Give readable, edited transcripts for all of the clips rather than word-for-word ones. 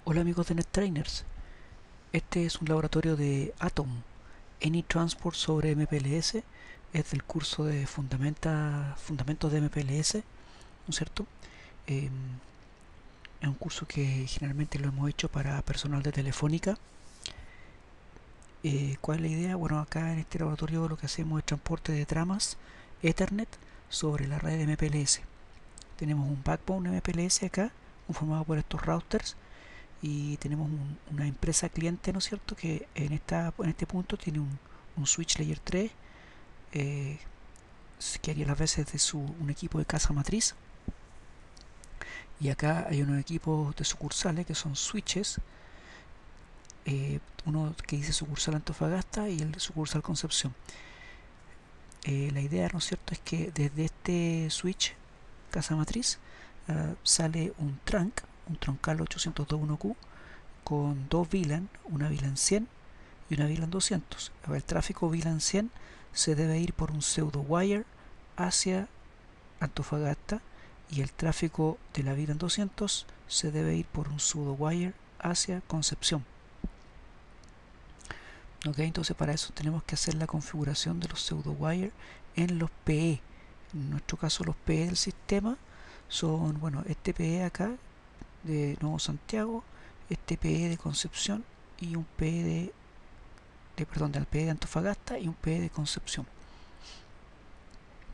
Hola amigos de NetTrainers, este es un laboratorio de Atom, Any Transport sobre MPLS, es del curso de Fundamentos de MPLS, ¿no es cierto? Eh, es un curso que generalmente lo hemos hecho para personal de Telefónica. ¿Cuál es la idea? Bueno, acá en este laboratorio lo que hacemos es transporte de tramas Ethernet sobre la red de MPLS. Tenemos un backbone MPLS acá, conformado por estos routers, y tenemos una empresa cliente, ¿no es cierto?, que en este punto tiene un switch layer 3, eh, que haría las veces de un equipo de casa matriz, y acá hay unos equipos de sucursales que son switches, uno que dice sucursal Antofagasta y el de sucursal Concepción. La idea, ¿no es cierto?, es que desde este switch casa matriz sale un troncal 802.1Q con dos VLAN, una VLAN 100 y una VLAN 200. El tráfico VLAN 100 se debe ir por un pseudo wire hacia Antofagasta, y el tráfico de la VLAN 200 se debe ir por un pseudo wire hacia Concepción. ¿Ok? Entonces para eso tenemos que hacer la configuración de los pseudo wire en los PE. En nuestro caso los PE del sistema son, bueno, este PE acá de Nuevo Santiago, este PE de Concepción y un PE del PE de Antofagasta y un PE de Concepción.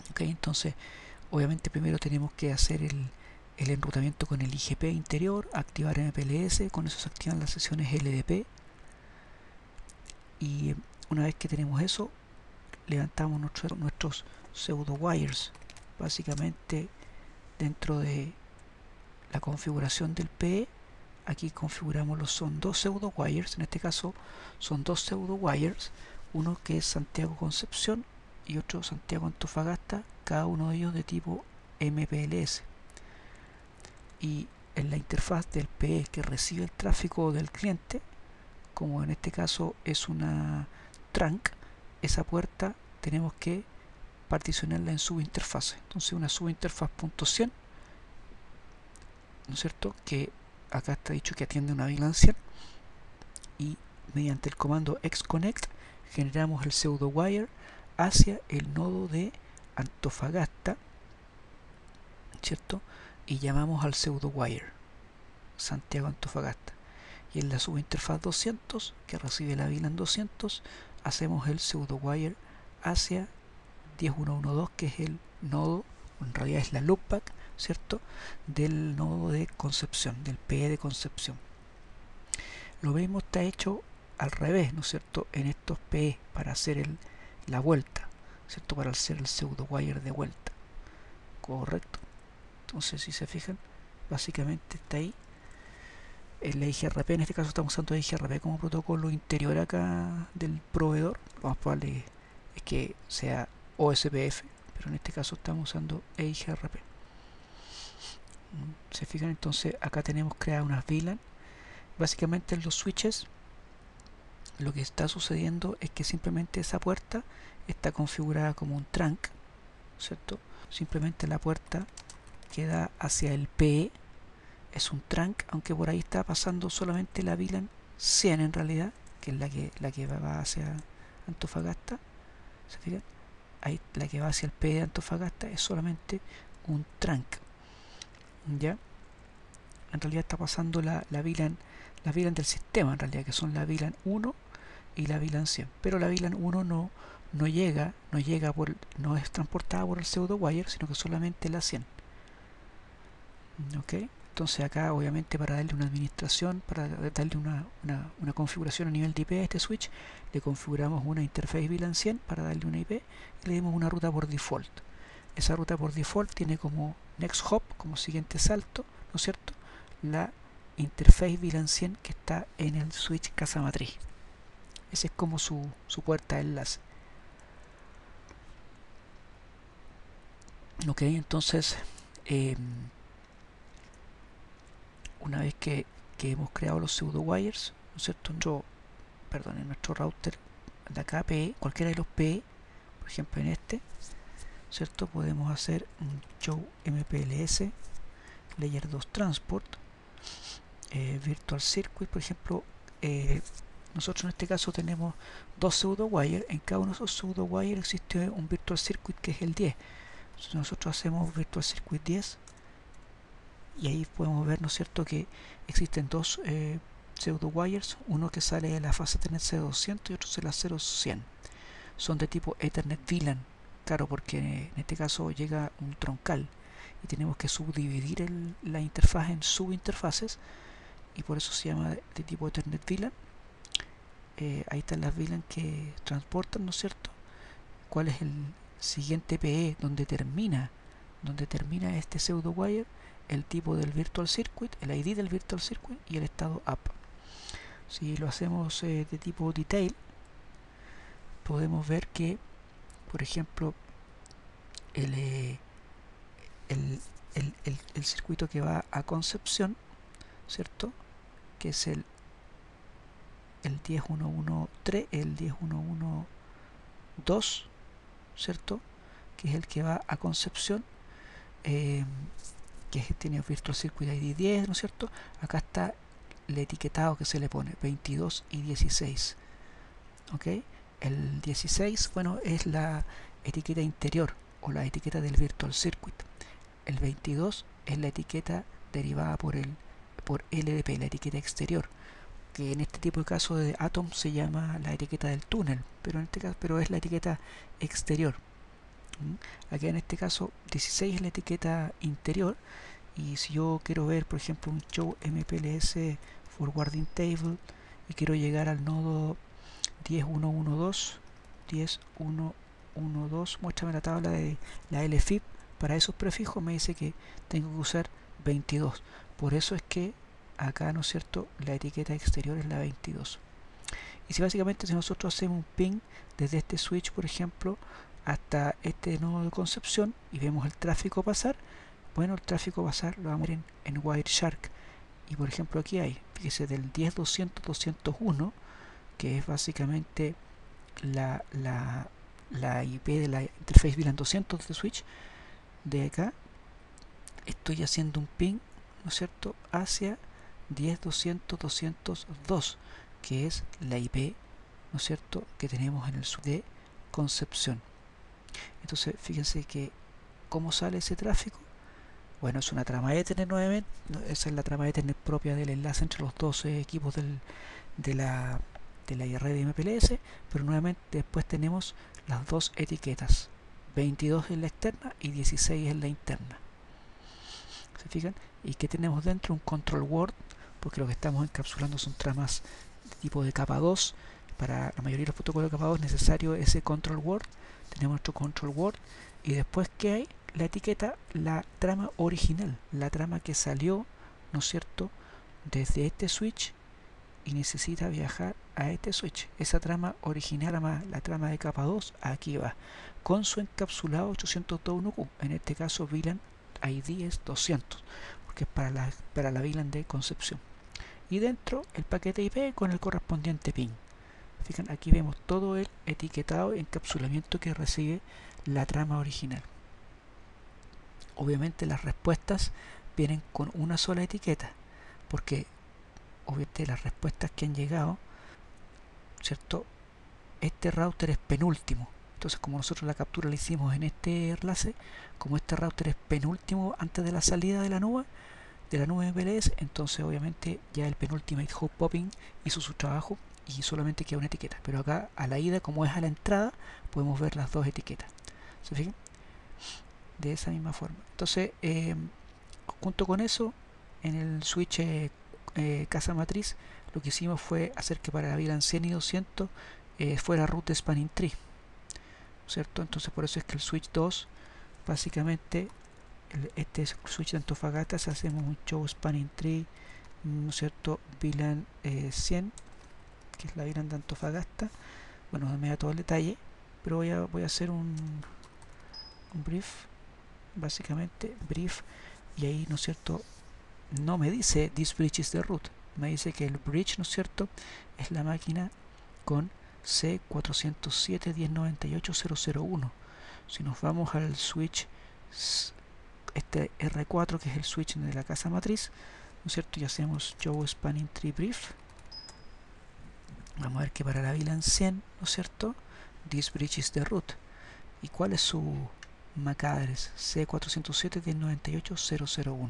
Ok, entonces obviamente primero tenemos que hacer el enrutamiento con el IGP interior, activar MPLS, con eso se activan las sesiones LDP, y una vez que tenemos eso levantamos nuestros pseudo wires. Básicamente dentro de la configuración del PE, aquí configuramos son dos pseudo wires, en este caso son dos pseudo wires, uno que es Santiago Concepción y otro Santiago Antofagasta, cada uno de ellos de tipo MPLS. Y en la interfaz del PE que recibe el tráfico del cliente, como en este caso es una trunk, esa puerta tenemos que particionarla en subinterfaces. Entonces una subinterfaz.100, ¿no es cierto?, que acá está dicho que atiende una VLAN 100, y mediante el comando xconnect generamos el pseudo wire hacia el nodo de Antofagasta, ¿cierto? Y llamamos al pseudo wire Santiago Antofagasta. Y en la subinterfaz 200, que recibe la VLAN 200, hacemos el pseudo wire hacia 10112, que es el nodo, en realidad es la loopback, ¿cierto?, del nodo de Concepción, del PE de Concepción. Lo mismo está hecho al revés, ¿no es cierto?, en estos PE para hacer la vuelta, ¿cierto?, para hacer el pseudo wire de vuelta. Correcto. Entonces, si se fijan, básicamente está ahí. En la IGRP, en este caso estamos usando IGRP como protocolo interior acá del proveedor. Lo más probable es que sea OSPF, pero en este caso estamos usando EIGRP. Se fijan, entonces acá tenemos creadas unas VLAN. Básicamente en los switches lo que está sucediendo es que simplemente esa puerta está configurada como un trunk, ¿cierto? Simplemente la puerta que da hacia el PE es un trunk, aunque por ahí está pasando solamente la VLAN 100 en realidad, que es la que va hacia Antofagasta. ¿Se fijan? Ahí la que va hacia el PE de Antofagasta es solamente un trunk. ¿Ya? En realidad está pasando la VLAN del sistema, en realidad, que son la VLAN 1 y la VLAN 100. Pero la VLAN 1 no llega no es transportada por el pseudo wire, sino que solamente la 100. ¿Ok? Entonces acá obviamente para darle una administración, para darle una configuración a nivel de IP a este switch, le configuramos una interface VLAN 100 para darle una IP y le dimos una ruta por default. Esa ruta por default tiene como next hop, como siguiente salto, ¿no es cierto?, la interface VLAN 100 que está en el switch casa matriz. Ese es como su puerta de enlace. Ok, entonces una vez que hemos creado los pseudo wires, ¿no es cierto?, en nuestro router de acá PE, cualquiera de los PE, por ejemplo en este, ¿cierto?, podemos hacer un show MPLS layer 2 transport Virtual Circuit, por ejemplo, nosotros en este caso tenemos dos pseudo wire. En cada uno de esos pseudo wire existe un Virtual Circuit que es el 10. Entonces nosotros hacemos Virtual Circuit 10 y ahí podemos ver, ¿no es cierto?, que existen dos pseudo wires, uno que sale de la fase Ethernet 0200 y otro de la 0100. Son de tipo Ethernet VLAN, claro, porque en este caso llega un troncal y tenemos que subdividir la interfaz en subinterfaces, y por eso se llama de tipo Ethernet VLAN. Ahí están las VLAN que transportan, ¿no es cierto?, cuál es el siguiente PE donde termina este pseudo wire, el tipo del Virtual Circuit, el ID del Virtual Circuit y el estado up. Si lo hacemos de tipo detail, podemos ver que, por ejemplo, el circuito que va a Concepción, ¿cierto?, que es el 10113, el 10112, ¿cierto?, que es el que va a Concepción, que tiene Virtual Circuit ID 10, ¿no es cierto? Acá está el etiquetado que se le pone, 22 y 16. ¿Ok? El 16, bueno, es la etiqueta interior o la etiqueta del Virtual Circuit. El 22 es la etiqueta derivada por LDP, la etiqueta exterior, que en este tipo de caso de Atom se llama la etiqueta del túnel, pero en este caso es la etiqueta exterior. Aquí en este caso 16 es la etiqueta interior, y si yo quiero ver, por ejemplo, un show MPLS forwarding table y quiero llegar al nodo 10112, 10112, muéstrame la tabla de la LFIP para esos prefijos, me dice que tengo que usar 22. Por eso es que acá, ¿no es cierto?, la etiqueta exterior es la 22. Y si básicamente si nosotros hacemos un ping desde este switch, por ejemplo, hasta este nodo de Concepción y vemos el tráfico pasar, bueno, el tráfico pasar lo vamos a ver en Wireshark. Y por ejemplo aquí hay, fíjese, del 10.200.201, que es básicamente la IP de la interface VLAN 200 de switch. De acá estoy haciendo un ping, ¿no es cierto?, hacia 10.200.202, que es la IP, ¿no es cierto?, que tenemos en el switch de Concepción. Entonces fíjense que cómo sale ese tráfico. Bueno, es una trama Ethernet nuevamente. Esa es la trama Ethernet propia del enlace entre los dos equipos de la red de MPLS, pero nuevamente después tenemos las dos etiquetas, 22 en la externa y 16 en la interna. ¿Se fijan? ¿Y qué tenemos dentro? Un control word, porque lo que estamos encapsulando son tramas de tipo de capa 2. Para la mayoría de los protocolos de capa 2 es necesario ese control word. Tenemos nuestro control word, y después, ¿qué hay? La etiqueta, la trama original, la trama que salió, ¿no es cierto?, desde este switch y necesita viajar a este switch. Esa trama original, la trama de capa 2, aquí va, con su encapsulado 802.1q. En este caso VLAN ID es 200, porque es para la VLAN de Concepción. Y dentro el paquete IP con el correspondiente ping. Fijan, aquí vemos todo el etiquetado y encapsulamiento que recibe la trama original. Obviamente las respuestas vienen con una sola etiqueta, porque obviamente las respuestas que han llegado, ¿cierto?, este router es penúltimo. Entonces, como nosotros la captura la hicimos en este enlace, como este router es penúltimo antes de la salida de la nube MPLS, entonces obviamente ya el penultimate hop popping hizo su trabajo y solamente queda una etiqueta. Pero acá a la ida, como es a la entrada, podemos ver las dos etiquetas. ¿Se fijan? De esa misma forma. Entonces, junto con eso, en el switch casa matriz, lo que hicimos fue hacer que para la VLAN 100 y 200 fuera root de spanning tree, ¿cierto? Entonces por eso es que el switch 2, básicamente, este switch de Antofagasta, se hacemos un show spanning tree, ¿no es cierto?, VLAN 100, que es la VLAN de Antofagasta. Bueno, no me da todo el detalle, pero voy a hacer un brief, básicamente brief, y ahí, ¿no es cierto?, no me dice this bridge is the root, me dice que el bridge, ¿no es cierto?, es la máquina con C407.1098.001. Si nos vamos al switch, este R4, que es el switch de la casa matriz, ¿no es cierto? Y hacemos show spanning tree brief. Vamos a ver que para la VLAN 100, ¿no es cierto? This bridge is the root. ¿Y cuál es su MAC address? C407.1098.001.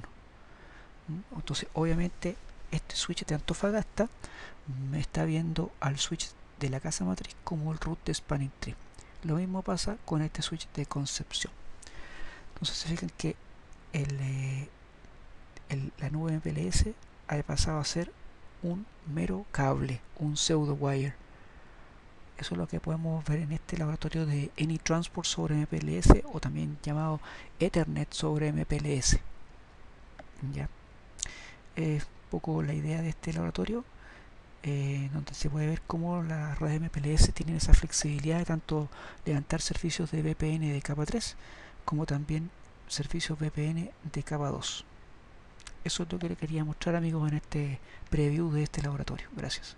Entonces, obviamente, este switch de Antofagasta me está viendo al switch de la casa matriz como el root de spanning tree. Lo mismo pasa con este switch de Concepción. Entonces se fijan que la nube MPLS ha pasado a ser un mero cable, un pseudo wire. Eso es lo que podemos ver en este laboratorio de AnyTransport sobre MPLS, o también llamado Ethernet sobre MPLS. Ya es un poco la idea de este laboratorio, donde se puede ver cómo las redes MPLS tienen esa flexibilidad de tanto levantar servicios de VPN de capa 3 como también servicios VPN de capa 2. Eso es lo que le quería mostrar, amigos, en este preview de este laboratorio. Gracias.